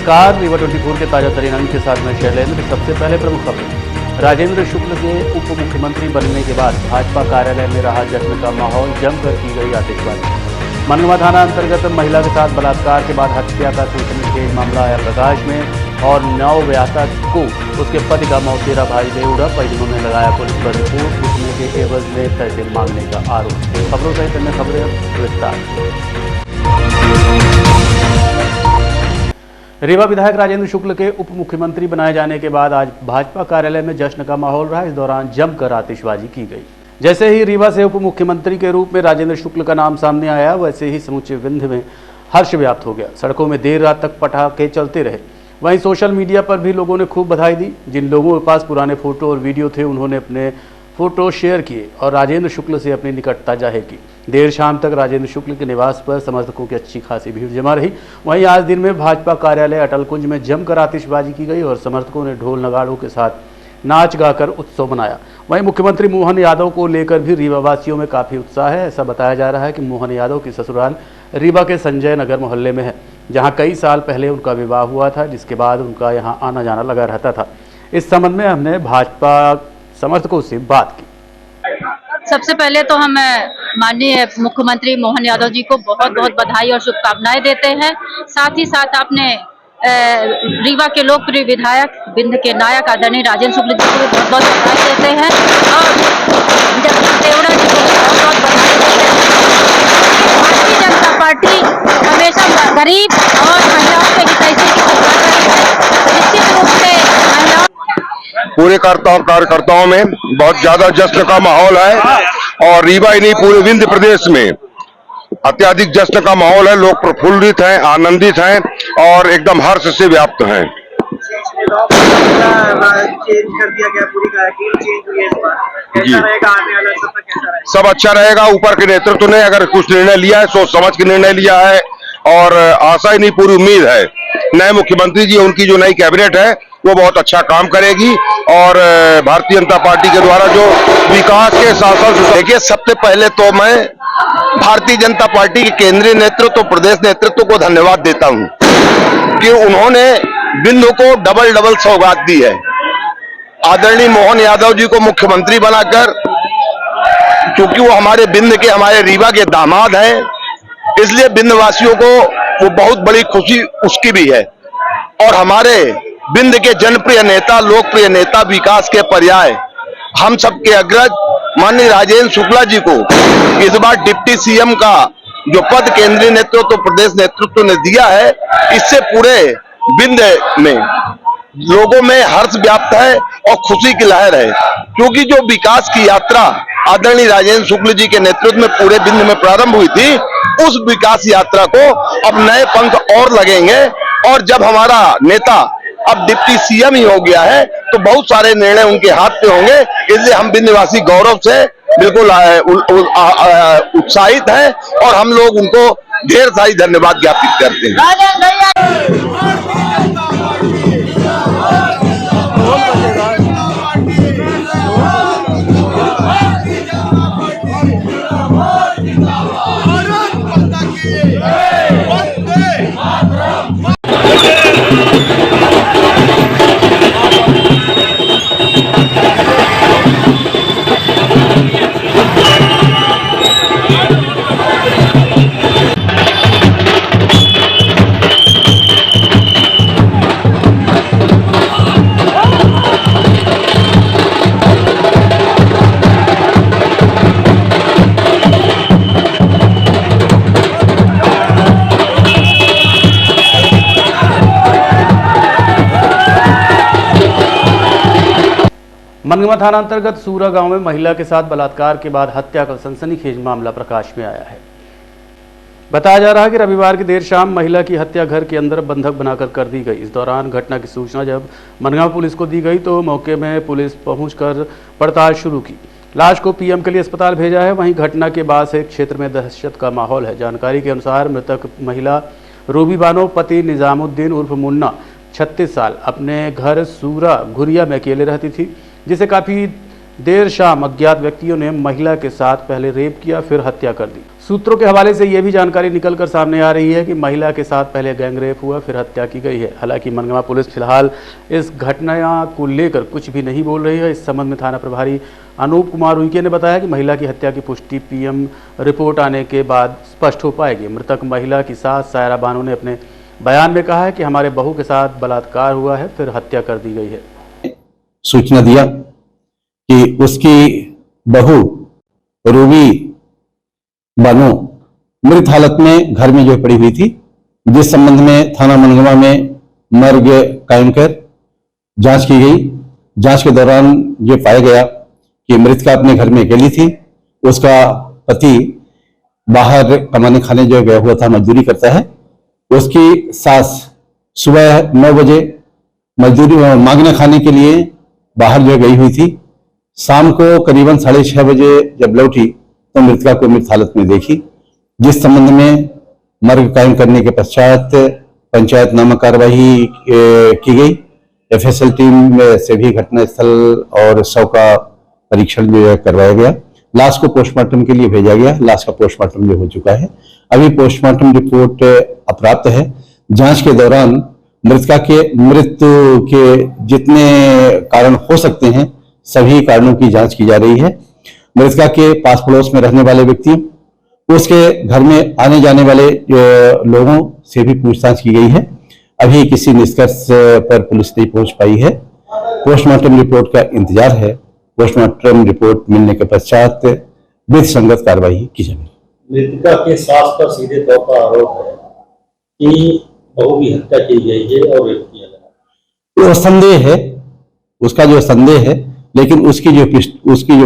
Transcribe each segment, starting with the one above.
नमस्कार, रीवा 24 के ताजा तरीन अंक के साथ में शैलेंद्र। सबसे पहले प्रमुख खबरें। राजेंद्र शुक्ल के उप मुख्यमंत्री बनने के बाद भाजपा कार्यालय में रहा जश्न का माहौल, जमकर की गई आतिशबाजी। मनगवा थाना अंतर्गत महिला के साथ बलात्कार के बाद हत्या का सनसनीखेज मामला आया प्रकाश में और नवव्याता को उसके पति का मौतेरा भाई बेउड़ा परिजनों ने लगाया पुलिस पर रिपोर्ट लिखने के एवज में पैसे मांगने का आरोप। खबरों सहित अन्य खबरें विस्तार। रीवा विधायक राजेंद्र शुक्ल के उप मुख्यमंत्री बनाए जाने के बाद आज भाजपा कार्यालय में जश्न का माहौल रहा। इस दौरान जमकर आतिशबाजी की गई। जैसे ही रीवा से उप मुख्यमंत्री के रूप में राजेंद्र शुक्ल का नाम सामने आया, वैसे ही समूचे विंध्य में हर्ष व्याप्त हो गया। सड़कों में देर रात तक पटाखे चलते रहे। वहीं सोशल मीडिया पर भी लोगों ने खूब बधाई दी। जिन लोगों के पास पुराने फोटो और वीडियो थे, उन्होंने अपने फोटो शेयर किए और राजेंद्र शुक्ल से अपनी निकटता जाहिर की। देर शाम तक राजेंद्र शुक्ल के निवास पर समर्थकों की अच्छी खासी भीड़ जमा रही। वहीं आज दिन में भाजपा कार्यालय अटल कुंज में जमकर आतिशबाजी की गई और समर्थकों ने ढोल नगाड़ों के साथ नाच गाकर उत्सव मनाया। वहीं मुख्यमंत्री मोहन यादव को लेकर भी रीवा वासियों में काफ़ी उत्साह है। ऐसा बताया जा रहा है कि मोहन यादव की ससुराल रीवा के संजय नगर मोहल्ले में है, जहाँ कई साल पहले उनका विवाह हुआ था, जिसके बाद उनका यहाँ आना जाना लगा रहता था। इस संबंध में हमने भाजपा समर्थकों से बात की। सबसे पहले तो हम माननीय मुख्यमंत्री मोहन यादव जी को बहुत बहुत बधाई और शुभकामनाएं देते हैं। साथ ही साथ आपने रीवा के लोकप्रिय विधायक विंध्य के नायक आदरणीय राजेंद्र शुक्ल जी को भी बहुत बहुत बधाई देते हैं और बेउड़ा जी को बहुत बहुत बधाई देते हैं। भारतीय जनता पार्टी हमेशा गरीब और महिलाओं के हितैषी की सरकार रही है। निश्चित रूप से महिलाओं पूरे कार्यकर्ताओं में बहुत ज्यादा जश्न का माहौल है और रीवा ही नहीं पूरे विंध्य प्रदेश में अत्यधिक जश्न का माहौल है। लोग प्रफुल्लित हैं, आनंदित हैं और एकदम हर्ष से व्याप्त हैं। सब अच्छा रहेगा। ऊपर के नेतृत्व ने अगर कुछ निर्णय लिया है, सोच समझ के निर्णय लिया है और आशा ही नहीं पूरी उम्मीद है नए मुख्यमंत्री जी, उनकी जो नई कैबिनेट है वो बहुत अच्छा काम करेगी और भारतीय जनता पार्टी के द्वारा जो विकास के शासन। देखिए, सबसे पहले तो मैं भारतीय जनता पार्टी के केंद्रीय नेतृत्व, प्रदेश नेतृत्व को धन्यवाद देता हूं कि उन्होंने विंध्य को डबल सौगात दी है। आदरणीय मोहन यादव जी को मुख्यमंत्री बनाकर, क्योंकि वो हमारे विंध्य के, हमारे रीवा के दामाद हैं, इसलिए विंध्यवासियों को वो बहुत बड़ी खुशी उसकी भी है। और हमारे विंध्य के जनप्रिय नेता, लोकप्रिय नेता, विकास के पर्याय, हम सबके अग्रज माननीय राजेंद्र शुक्ला जी को इस बार डिप्टी सीएम का जो पद केंद्रीय नेतृत्व, प्रदेश नेतृत्व ने दिया है, इससे पूरे विंध्य में लोगों में हर्ष व्याप्त है और खुशी की लहर है। क्योंकि जो विकास की यात्रा आदरणीय राजेंद्र शुक्ल जी के नेतृत्व में पूरे विंध्य में प्रारंभ हुई थी, उस विकास यात्रा को अब नए पंख और लगेंगे। और जब हमारा नेता अब डिप्टी सीएम ही हो गया है तो बहुत सारे निर्णय उनके हाथ पे होंगे। इसलिए हम विंध्यवासी गौरव से बिल्कुल उत्साहित हैं और हम लोग उनको ढेर सारी धन्यवाद ज्ञापित करते हैं। मनगवा थाना अंतर्गत सूरा गांव में महिला के साथ बलात्कार के बाद हत्या का सनसनीखेज मामला प्रकाश में आया है। बताया जा रहा है कि रविवार की देर शाम महिला की हत्या घर के अंदर बंधक बनाकर कर दी गई। इस दौरान घटना की सूचना जब मनगवा पुलिस को दी गई तो मौके में पुलिस पहुंचकर पड़ताल शुरू की। लाश को पीएम के लिए अस्पताल भेजा है। वहीं घटना के बाद से क्षेत्र में दहशत का माहौल है। जानकारी के अनुसार मृतक महिला रूबी बानो पति निजामुद्दीन उर्फ मुन्ना 36 साल अपने घर सूरा घुरिया में अकेले रहती थी, जिसे काफ़ी देर शाम अज्ञात व्यक्तियों ने महिला के साथ पहले रेप किया, फिर हत्या कर दी। सूत्रों के हवाले से यह भी जानकारी निकलकर सामने आ रही है कि महिला के साथ पहले गैंगरेप हुआ, फिर हत्या की गई है। हालांकि मनगवा पुलिस फिलहाल इस घटना को लेकर कुछ भी नहीं बोल रही है। इस संबंध में थाना प्रभारी अनूप कुमार उइके ने बताया कि महिला की हत्या की पुष्टि पीएम रिपोर्ट आने के बाद स्पष्ट हो पाएगी। मृतक महिला की सास सायरा बानो ने अपने बयान में कहा है कि हमारे बहू के साथ बलात्कार हुआ है, फिर हत्या कर दी गई है। सूचना दिया कि उसकी बहू रूबी बानो मृत हालत में घर में जो पड़ी हुई थी, जिस संबंध में थाना मनगवा में मर्ग कायम कर जांच की गई। जांच के दौरान ये पाया गया कि मृतका अपने घर में अकेली थी। उसका पति बाहर कमाने खाने जो गया हुआ था, मजदूरी करता है। उसकी सास सुबह 9 बजे मजदूरी मांगने खाने के लिए बाहर जो गई हुई थी। शाम को करीबन 6:30 बजे जब लौटी तो मृतका को मृत हालत में देखी, जिस संबंध में मर्ग कायम करने के पश्चात पंचायतनामा कार्यवाही की गई। एफएसएल टीम से भी घटनास्थल और शव का परीक्षण जो है करवाया गया। लाश को पोस्टमार्टम के लिए भेजा गया। लाश का पोस्टमार्टम जो हो चुका है। अभी पोस्टमार्टम रिपोर्ट अप्राप्त है। जांच के दौरान मृतका के मृत्यु के जितने कारण हो सकते हैं, सभी कारणों की जांच की जा रही है। मृतका के पास पड़ोस में रहने वाले व्यक्तियों, उसके घर में आने जाने वाले लोगों से भी पूछताछ की गई है। अभी किसी निष्कर्ष पर पुलिस नहीं पहुंच पाई है। पोस्टमार्टम रिपोर्ट का इंतजार है। पोस्टमार्टम रिपोर्ट मिलने के पश्चात विधि संगत कार्रवाई की जाएगी। मृतका के सास पर सीधे तौर पर आरोप है कि बहू की हत्या की गई है और रेप किया गया। वो संदेह है, उसका जो संदेह है, लेकिन उसकी जो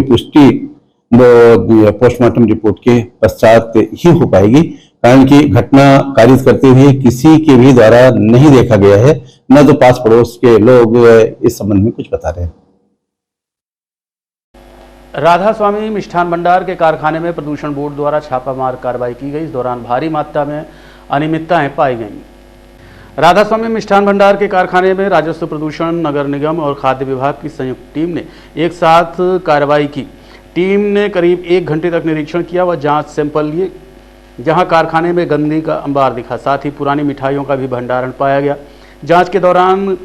पुष्टि वो पोस्टमार्टम रिपोर्ट के पश्चात ही हो पाएगी। कारण कि घटना कारित करते हुए किसी के भी द्वारा नहीं देखा गया है, न तो पास पड़ोस के लोग इस संबंध में कुछ बता रहे हैं। राधा स्वामी मिष्ठान भंडार के कारखाने में प्रदूषण बोर्ड द्वारा छापामार कार्रवाई की गई। इस दौरान भारी मात्रा में अनियमितताएं पाई गईं। राधा स्वामी मिष्ठान भंडार के कारखाने में राजस्व, प्रदूषण, नगर निगम और खाद्य विभाग की संयुक्त टीम ने एक साथ कार्रवाई की। टीम ने करीब 1 घंटे तक निरीक्षण किया व जांच सैंपल लिए। जहां कारखाने में गंदगी का अंबार दिखा, साथ ही पुरानी मिठाइयों का भी भंडारण पाया गया। जांच के दौरान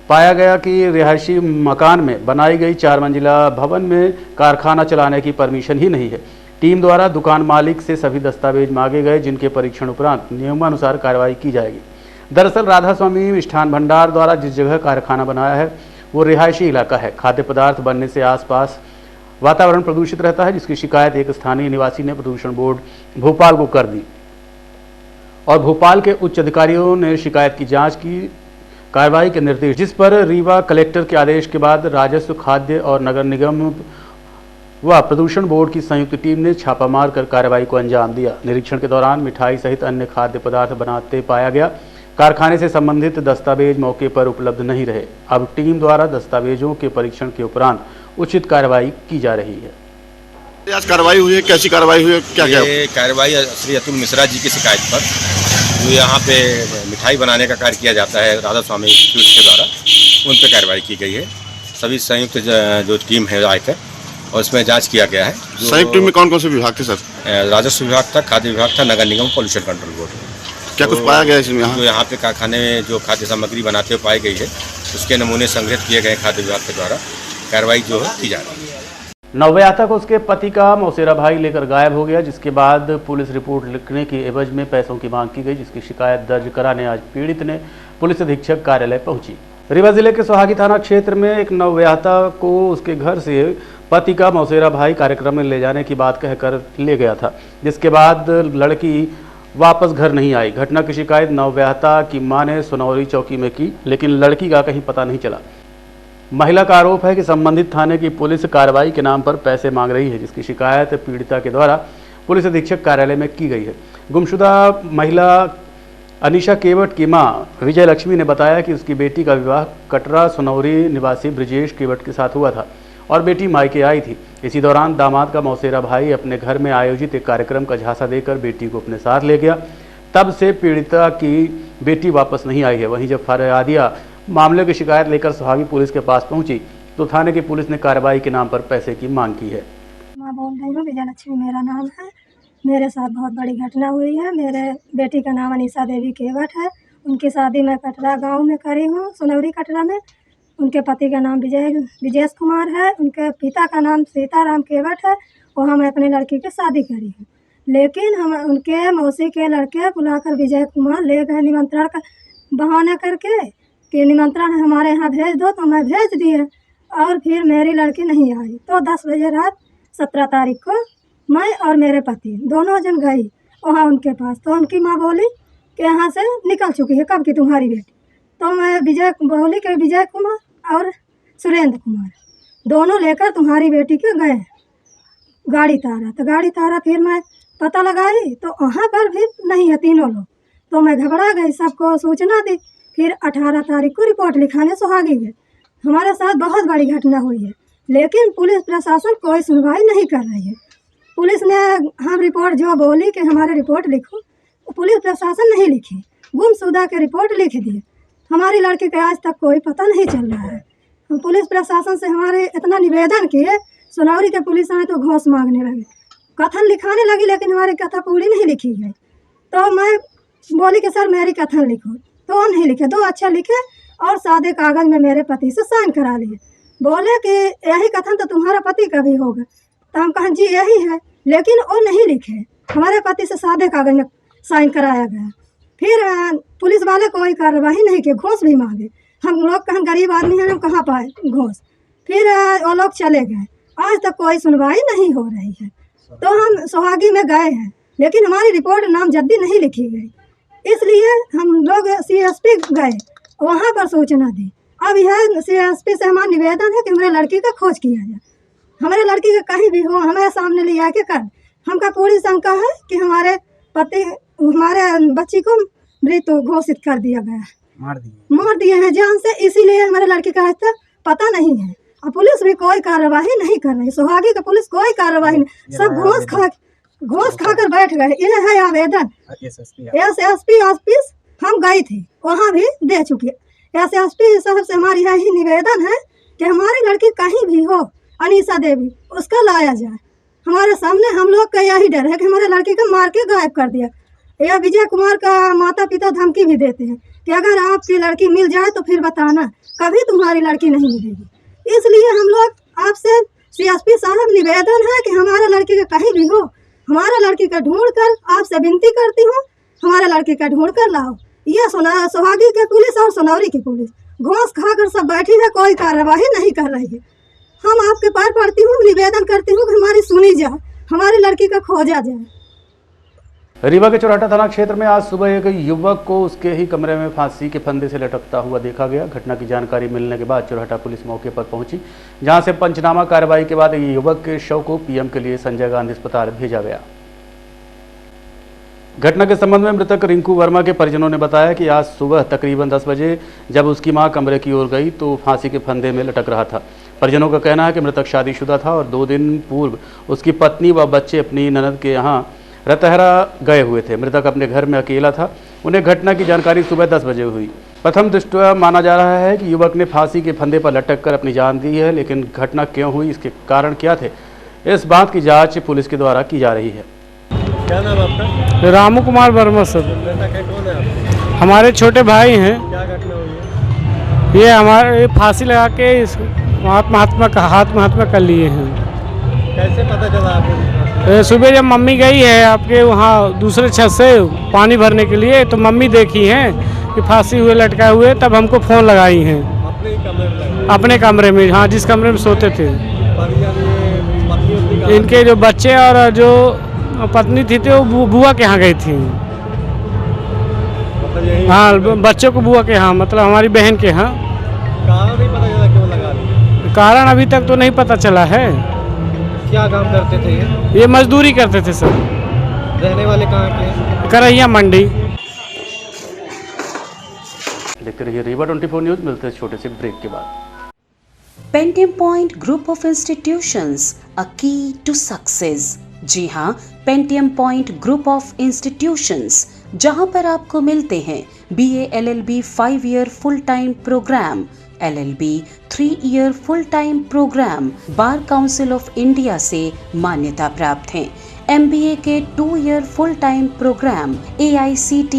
पाया गया कि रिहायशी मकान में बनाई गई 4 मंजिला भवन में कारखाना चलाने की परमिशन ही नहीं है। टीम द्वारा दुकान मालिक से सभी दस्तावेज मांगे गए, जिनके परीक्षण उपरांत नियमानुसार कार्रवाई की जाएगी। दरअसल राधा स्वामी मिष्ठान भंडार द्वारा जिस जगह कारखाना बनाया है वो रिहायशी इलाका है। खाद्य पदार्थ बनने से आसपास वातावरण प्रदूषित रहता है, जिसकी शिकायत एक स्थानीय निवासी ने प्रदूषण बोर्ड भोपाल को कर दी और भोपाल के उच्च अधिकारियों ने शिकायत की जांच की कार्रवाई के निर्देश, जिस पर रीवा कलेक्टर के आदेश के बाद राजस्व, खाद्य और नगर निगम व प्रदूषण बोर्ड की संयुक्त टीम ने छापा मारकर कार्रवाई को अंजाम दिया। निरीक्षण के दौरान मिठाई सहित अन्य खाद्य पदार्थ बनाते पाया गया। कारखाने से संबंधित दस्तावेज मौके पर उपलब्ध नहीं रहे। अब टीम द्वारा दस्तावेजों के परीक्षण के उपरांत उचित कार्रवाई की जा रही है। आज कार्रवाई हुई है, कैसी कार्रवाई हुई है, क्या क्या? ये कार्रवाई श्री अतुल मिश्रा जी की शिकायत पर जो यहाँ पे मिठाई बनाने का कार्य किया जाता है राधा स्वामी स्वीट्स के द्वारा, उन पर कार्रवाई की गई है। सभी संयुक्त जो टीम है आकर और उसमें जांच किया गया है। संयुक्त टीम में कौन कौन से विभाग थे सर? राजस्व विभाग था, खाद्य विभाग था, नगर निगम, पॉल्यूशन कंट्रोल बोर्ड। क्या कुछ पाया गया इसमें? जो यहाँ पे कारखाने में जो खाद्य सामग्री बनाते हुए पाई गई है, उसके नमूने संग्रहित किए गए खाद्य विभाग के द्वारा कार्रवाई जो है की जा रही है। नवविवाहिता को उसके पति का मौसेरा भाई लेकर गायब हो गया, जिसके बाद पुलिस रिपोर्ट लिखने की एवज में पैसों की मांग की गई, जिसकी शिकायत दर्ज कराने आज पीड़ित ने पुलिस अधीक्षक कार्यालय पहुंची। रीवा जिले के सोहागी थाना क्षेत्र में एक नवविवाहिता को उसके घर से पति का मौसेरा भाई कार्यक्रम में ले जाने की बात कहकर ले गया था, जिसके बाद लड़की वापस घर नहीं आई। घटना की शिकायत नवविवाहिता की मां ने सुनौरी चौकी में की, लेकिन लड़की का कहीं पता नहीं चला। महिला का आरोप है कि संबंधित थाने की पुलिस कार्रवाई के नाम पर पैसे मांग रही है, जिसकी शिकायत पीड़िता के द्वारा पुलिस अधीक्षक कार्यालय में की गई है। गुमशुदा महिला अनीशा केवट की मां विजय लक्ष्मी ने बताया कि उसकी बेटी का विवाह कटरा सुनौरी निवासी ब्रिजेश केवट के साथ हुआ था और बेटी मायके आई थी। इसी दौरान दामाद का मौसेरा भाई अपने घर में आयोजित एक कार्यक्रम का झांसा देकर बेटी को अपने साथ ले गया। तब से पीड़िता की बेटी वापस नहीं आई है। वहीं जब फरियादिया मामले की शिकायत लेकर सोहागी पुलिस के पास पहुंची तो थाने की पुलिस ने कार्रवाई के नाम पर पैसे की मांग की है। मैं बोल रही हूँ, विजय लक्ष्मी मेरा नाम है। मेरे साथ बहुत बड़ी घटना हुई है। मेरे बेटी का नाम अनीसा देवी केवट है। उनकी शादी मैं कटरा गांव में करी हूँ, सुनौरी कटरा में। उनके पति का नाम विजेश कुमार है। उनके पिता का नाम सीताराम केवट है। और हम अपनी लड़की की शादी करी हूँ, लेकिन हम उनके मौसी के लड़के बुलाकर विजय कुमार ले गए निमंत्रण का बहाना करके कि निमंत्रण हमारे यहाँ भेज दो, तो मैं भेज दिए। और फिर मेरी लड़की नहीं आई, तो 10 बजे रात 17 तारीख को मैं और मेरे पति दोनों जन गई वहाँ उनके पास। तो उनकी माँ बोली कि यहाँ से निकल चुकी है कब की तुम्हारी बेटी। तो मैं बोली कि विजय कुमार और सुरेंद्र कुमार दोनों लेकर तुम्हारी बेटी के गए गाड़ी तारा। तो गाड़ी तारा फिर मैं पता लगाई तो वहाँ पर भी नहीं है तीनों लोग। तो मैं घबरा गई, सबको सूचना दी। फिर 18 तारीख को रिपोर्ट लिखाने सुहागी गए। हमारे साथ बहुत बड़ी घटना हुई है, लेकिन पुलिस प्रशासन कोई सुनवाई नहीं कर रही है। पुलिस ने हम रिपोर्ट जो बोली कि हमारे रिपोर्ट लिखो, पुलिस प्रशासन नहीं लिखी, गुमशुदा के रिपोर्ट लिख दिए। हमारी लड़की का आज तक कोई पता नहीं चल रहा है। हम पुलिस प्रशासन से हमारे इतना निवेदन किए, सुनौरी के पुलिस आए तो घूस मांगने लगे, कथन लिखाने लगी, लेकिन हमारी कथा पूरी नहीं लिखी गई। तो मैं बोली कि सर मेरी कथन लिखो, तो वो नहीं लिखे। 2 अक्षर लिखे और सादे कागज में मेरे पति से साइन करा लिए। बोले कि यही कथन तो तुम्हारा पति का भी होगा। तो हम कहें जी यही है, लेकिन वो नहीं लिखे। हमारे पति से सादे कागज में साइन कराया गया। फिर पुलिस वाले कोई कार्रवाई नहीं की, घूस भी मांगे। हम लोग कहें गरीब आदमी हैं, हम कहाँ पाए घूस। फिर वो लोग चले गए। आज तक कोई सुनवाई नहीं हो रही है। तो हम सुहागी में गए हैं, लेकिन हमारी रिपोर्ट नामजद्दी नहीं लिखी गई। इसलिए हम लोग CSP गए, वहाँ पर सूचना दी। अब यह CSP से हमारा निवेदन है कि हमारे लड़की का खोज किया जाए। हमारे लड़की के कहीं भी हो हमें सामने ले आके कर। हमका पूरी शंका है कि हमारे पति हमारे बच्ची को मृत घोषित कर दिया गया है, मार दिए हैं जान से। इसीलिए हमारे लड़की का आज तक पता नहीं है। और पुलिस भी कोई कार्रवाई नहीं कर रही। सुहागी का पुलिस कोई कार्रवाई नहीं, सब घूस खाकर बैठ गए। ये है आवेदन SSP ऑफिस हम गई थी, वहाँ भी दे चुकी है। SSP साहब से हमारी यही निवेदन है कि हमारी लड़की कहीं भी हो, अनीसा देवी, उसका लाया जाए। हमारे सामने हम लोग का यही डर है कि हमारे लड़की को मार के गायब कर दिया। या विजय कुमार का माता पिता धमकी भी देते हैं कि अगर आपकी लड़की मिल जाए तो फिर बताना, कभी तुम्हारी लड़की नहीं मिलेगी। इसलिए हम लोग आपसे CSP साहब निवेदन है कि हमारे लड़की का कहीं भी हो, हमारा लड़की का ढूंढ कर आपसे विनती करती हूँ, हमारे लड़की का ढूंढ कर लाओ। ये सुहागी के पुलिस और सुनौरी की पुलिस घूस खाकर सब बैठी है, कोई कार्रवाई नहीं कर रही है। हम आपके पार पड़ती हूँ, निवेदन करती हूँ कि हमारी सुनी जाए, हमारी लड़की का खोजा जाए। रीवा के चौराहा थाना क्षेत्र में आज सुबह एक युवक को उसके ही कमरे में फांसी के फंदे से लटकता हुआ देखा गया। घटना की जानकारी मिलने के बाद चौराहा पुलिस मौके पर पहुंची, जहां से पंचनामा कार्रवाई के बाद युवक के शव को PM के लिए संजय गांधी अस्पताल भेजा गया। घटना के संबंध में मृतक रिंकू वर्मा के परिजनों ने बताया कि आज सुबह तकरीबन 10 बजे जब उसकी मां कमरे की ओर गई तो फांसी के फंदे में लटक रहा था। परिजनों का कहना है कि मृतक शादीशुदा था और 2 दिन पूर्व उसकी पत्नी व बच्चे अपनी ननद के यहाँ रतहरा गए हुए थे। मृतक अपने घर में अकेला था। उन्हें घटना की जानकारी सुबह 10 बजे हुई। प्रथम दृष्टया माना जा रहा है कि युवक ने फांसी के फंदे पर लटक कर अपनी जान दी है, लेकिन घटना क्यों हुई, इसके कारण क्या थे, इस बात की जाँच पुलिस के द्वारा की जा रही है। क्या नाम आपका? रामू कुमार वर्मा सर। कौन है आप? हमारे छोटे भाई हैं। क्या घटना हुई है? ये हमारे फांसी लगा के महात्मा कर लिए हैं। कैसे पता चला आपको? सुबह जब मम्मी गई है आपके वहाँ दूसरे छत से पानी भरने के लिए, तो मम्मी देखी हैं कि फांसी हुए लटकाए हुए, तब हमको फ़ोन लगाई हैं। अपने कमरे में? अपने कमरे में, हाँ, जिस कमरे में सोते थे। इनके जो बच्चे और जो पत्नी थी तो वो बुआ के यहाँ गई थी। हाँ, बच्चों को बुआ के यहाँ, मतलब हमारी बहन के यहाँ। कारण नहीं पता चला क्यों लगा ली? कारण अभी तक तो नहीं पता चला है। क्या काम करते थे ये मजदूरी करते थे सर। रहने वाले कहाँ के? करैया मंडी। देखते रहिए रीवा 24 न्यूज। मिलते हैं छोटे से ब्रेक के बाद। Pentium point group of institutions, a key to success. जी हाँ, Pentium point group of institutions, जहाँ पर आपको मिलते हैं BA LLB 5 year full time programme, LLB 3 year full time programme bar council of India से मान्यता प्राप्त हैं। MBA के 2 year full time programme AICTE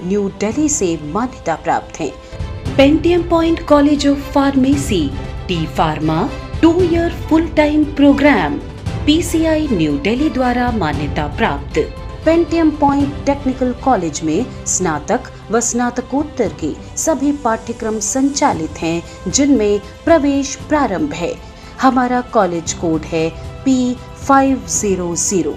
new Delhi से मान्यता प्राप्त हैं। Pentium point college of pharmacy T pharma 2 year full time program PCI New Delhi द्वारा मान्यता प्राप्त। पेंटियम पॉइंट टेक्निकल कॉलेज में स्नातक व स्नातकोत्तर के सभी पाठ्यक्रम संचालित हैं, जिनमें प्रवेश प्रारंभ है। हमारा कॉलेज कोड है P500।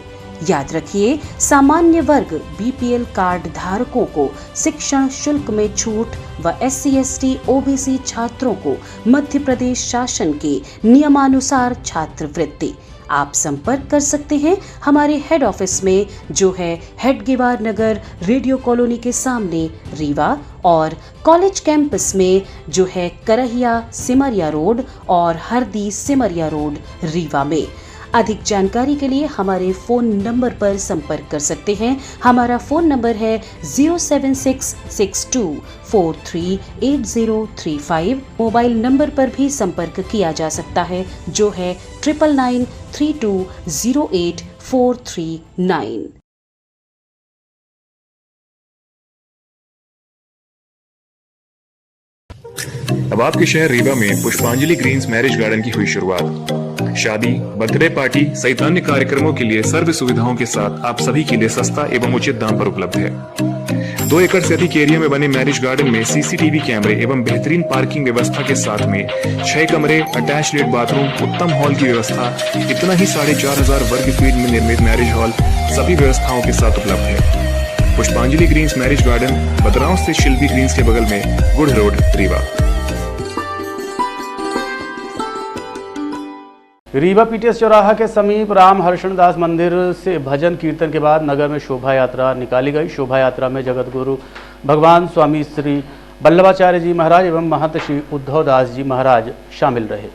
याद रखिए, सामान्य वर्ग BPL कार्ड धारकों को शिक्षण शुल्क में छूट व SC ST OBC छात्रों को मध्य प्रदेश शासन के नियमानुसार छात्रवृत्ति। आप संपर्क कर सकते हैं हमारे हेड ऑफिस में, जो है हेडगेवार नगर रेडियो कॉलोनी के सामने रीवा, और कॉलेज कैंपस में जो है करहिया सिमरिया रोड और हरदी सिमरिया रोड रीवा में। अधिक जानकारी के लिए हमारे फोन नंबर पर संपर्क कर सकते हैं। हमारा फोन नंबर है 07662438035। मोबाइल नंबर पर भी संपर्क किया जा सकता है, जो है 9992084339। अब आपके शहर रीवा में पुष्पांजलि ग्रीन्स मैरिज गार्डन की हुई शुरुआत। शादी, बर्थडे पार्टी सहित अन्य कार्यक्रमों के लिए सर्व सुविधाओं के साथ आप सभी के लिए सस्ता एवं उचित दाम पर उपलब्ध है। 2 एकड़ से अधिक एरिया में बने मैरिज गार्डन में CCTV कैमरे एवं बेहतरीन पार्किंग व्यवस्था के साथ में 6 कमरे, अटैच लेट बाथरूम, उत्तम हॉल की व्यवस्था, इतना ही 4500 वर्ग फीट में निर्मित मैरिज हॉल सभी व्यवस्थाओं के साथ उपलब्ध है। पुष्पांजलि ग्रीन्स मैरिज गार्डन बदराव से शिल्पी ग्रीन्स के बगल में गुड़ रोड रीवा। रीवा PTS चौराहा के समीप राम हर्षण दास मंदिर से भजन कीर्तन के बाद नगर में शोभा यात्रा निकाली गई। शोभा यात्रा में जगत गुरु भगवान स्वामी श्री वल्लभाचार्य जी महाराज एवं महंत श्री उद्धव दास जी महाराज शामिल रहे।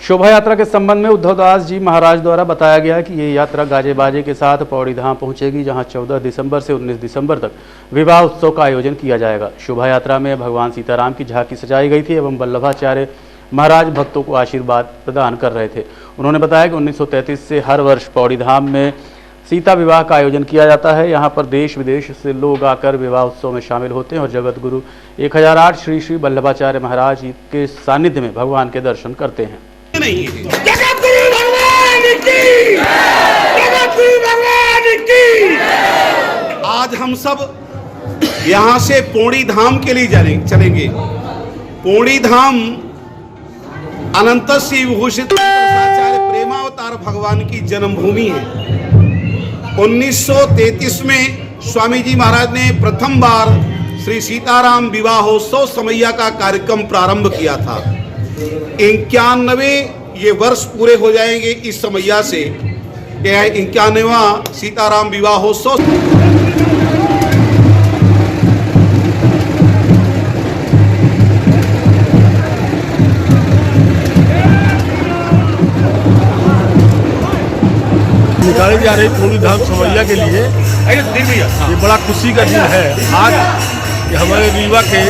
शोभा यात्रा के संबंध में उद्धव दास जी महाराज द्वारा बताया गया कि ये यात्रा गाजे बाजे के साथ पौड़ी धाम पहुंचेगी, जहां 14 दिसंबर से 19 दिसंबर तक विवाह उत्सव का आयोजन किया जाएगा। शोभा यात्रा में भगवान सीताराम की झांकी सजाई गई थी एवं वल्लभाचार्य महाराज भक्तों को आशीर्वाद प्रदान कर रहे थे। उन्होंने बताया कि 1933 से हर वर्ष पौड़ी धाम में सीता विवाह का आयोजन किया जाता है। यहाँ पर देश विदेश से लोग आकर विवाह उत्सव में शामिल होते हैं और जगत गुरु 1008 श्री श्री वल्लभाचार्य महाराज के सानिध्य में भगवान के दर्शन करते हैं। आज हम सब यहाँ से पौड़ी धाम के लिए चलेंगे। पौड़ी धाम अनंत श्री विभूषित आचार्य प्रेमावतार भगवान की जन्मभूमि है। 1933 में स्वामी जी महाराज ने प्रथम बार श्री सीताराम विवाहोत्सव समैया का कार्यक्रम प्रारंभ किया था। 91 ये वर्ष पूरे हो जाएंगे इस समैया से। यह 91वां सीताराम विवाहोत्सव। निकाली जा रही पौड़ी धाम समैया के लिए ये बड़ा खुशी का दिन है। आज हमारे रीवा के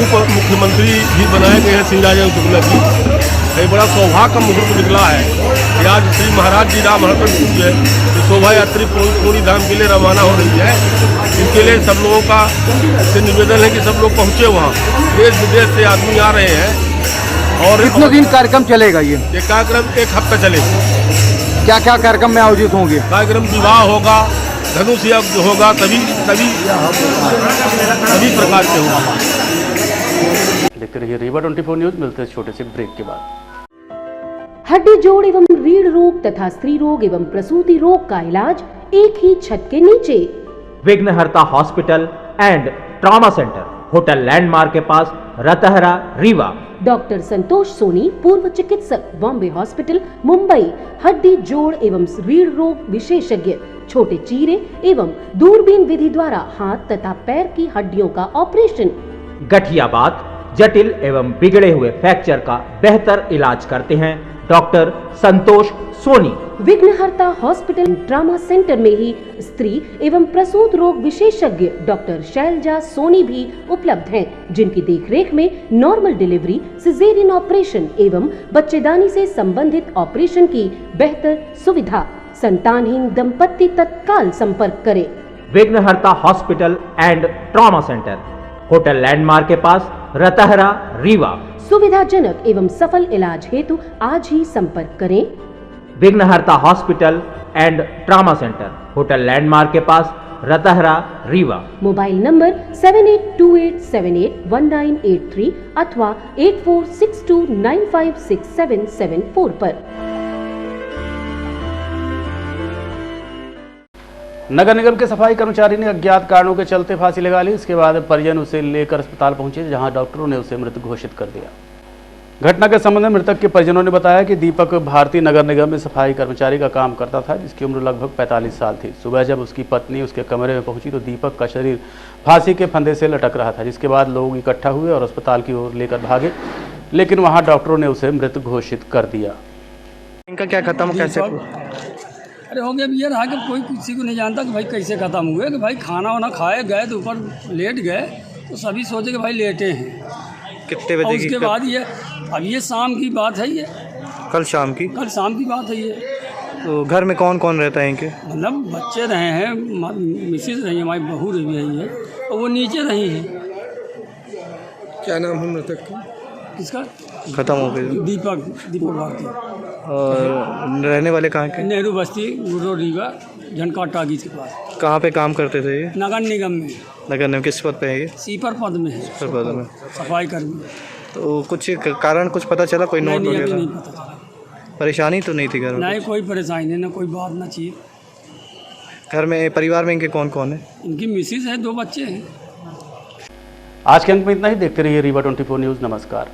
उप मुख्यमंत्री भी बनाए गए हैं श्री राजेंद्र शुक्ला जी। ये बड़ा सौभाग्य का मुहूर्त निकला है कि आज श्री महाराज जी राम हर्षण पूज्य शोभा यात्री पौड़ी धाम के लिए रवाना हो रही है। इनके लिए सब लोगों का से निवेदन है कि सब लोग पहुँचे वहाँ। देश विदेश से आदमी आ रहे हैं। और कितने दिन कार्यक्रम चलेगा? ये कार्यक्रम 1 हफ्ता चलेगा। क्या क्या कार्यक्रम में आयोजित होंगे? कार्यक्रम विवाह होगा, धनुष यज्ञ होगा, सभी प्रकार के होगा। देखते रहिए रीवा 24 न्यूज। मिलते हैं छोटे से ब्रेक के बाद। हड्डी जोड़ एवं रीढ़ रोग तथा स्त्री रोग एवं प्रसूति रोग का इलाज एक ही छत के नीचे। विघ्नहर्ता hospital and trauma centre, hotel landmark के पास, रतहरा रीवा। डॉक्टर संतोष सोनी, पूर्व चिकित्सक, बॉम्बे हॉस्पिटल मुंबई। हड्डी जोड़ एवं रीढ़ रोग विशेषज्ञ, छोटे चीरे एवं दूरबीन विधि द्वारा हाथ तथा पैर की हड्डियों का ऑपरेशन। गठियाबात, जटिल एवं बिगड़े हुए फ्रैक्चर का बेहतर इलाज करते हैं डॉक्टर संतोष सोनी। विघ्नहर्ता हॉस्पिटल ट्रामा सेंटर में ही स्त्री एवं प्रसूत रोग विशेषज्ञ डॉक्टर शैलजा सोनी भी उपलब्ध हैं, जिनकी देखरेख में नॉर्मल डिलीवरी, सिजेरियन ऑपरेशन एवं बच्चेदानी से संबंधित ऑपरेशन की बेहतर सुविधा। संतानहीन दंपत्ति तत्काल संपर्क करें। विघ्नहर्ता hospital and trauma centre, hotel landmark के पास, रतहरा, रीवा। सुविधाजनक एवं सफल इलाज हेतु आज ही संपर्क करें। विघ्नहर्ता hospital and trauma centre, hotel landmark के पास, रतहरा, रीवा। मोबाइल नंबर 7828781983 अथवा 8462956774 पर। नगर निगम के सफाई कर्मचारी ने अज्ञात कारणों के चलते फांसी लगा ली। इसके बाद परिजन उसे लेकर अस्पताल पहुंचे, जहां डॉक्टरों ने उसे मृत घोषित कर दिया। घटना के संबंध में मृतक के परिजनों ने बताया कि दीपक भारतीय नगर निगम में सफाई कर्मचारी का काम करता था, जिसकी उम्र लगभग 45 साल थी। सुबह जब उसकी पत्नी उसके कमरे में पहुंची तो दीपक का शरीर फांसी के फंदे से लटक रहा था, जिसके बाद लोग इकट्ठा हुए और अस्पताल की ओर लेकर भागे, लेकिन वहाँ डॉक्टरों ने उसे मृत घोषित कर दिया। इनका क्या खत्म कैसे? अरे हो गया ये रहा कि कोई किसी को नहीं जानता कि भाई कैसे ख़त्म हुए, कि भाई खाना वाना खाए गए तो ऊपर लेट गए तो सभी सोचे कि भाई लेटे हैं। कितने बजे? उसके बाद ये अब ये शाम की बात है, ये कल शाम की बात है ये। तो घर में कौन कौन रहता है इनके? मतलब बच्चे रहे हैं, मिसेज रही है, हमारी बहू रही है और वो नीचे रही है। क्या नाम है मृतक का? किसका खत्म हो गया? दीपक भारती। और रहने वाले कहाँ के? नेहरू बस्ती, गुर्रो रीवा, झनका टागी के पास। कहाँ पे काम करते थे ये? नगर निगम में। नगर निगम किस पद पे है ये? सीपर पद में है। सीपर पद में सफाई कर्मी। तो कुछ कारण कुछ पता चला? कोई नोट वगैरह? नहीं पता चला। परेशानी तो नहीं थी घर में? नहीं, कोई परेशानी नहीं, ना कोई बात ना चीज। घर में परिवार में इनके कौन कौन है? इनकी मिसेज है, 2 बच्चे हैं। आज के अंक में इतना ही। देखते रहिए रीवा 24 न्यूज़। नमस्कार।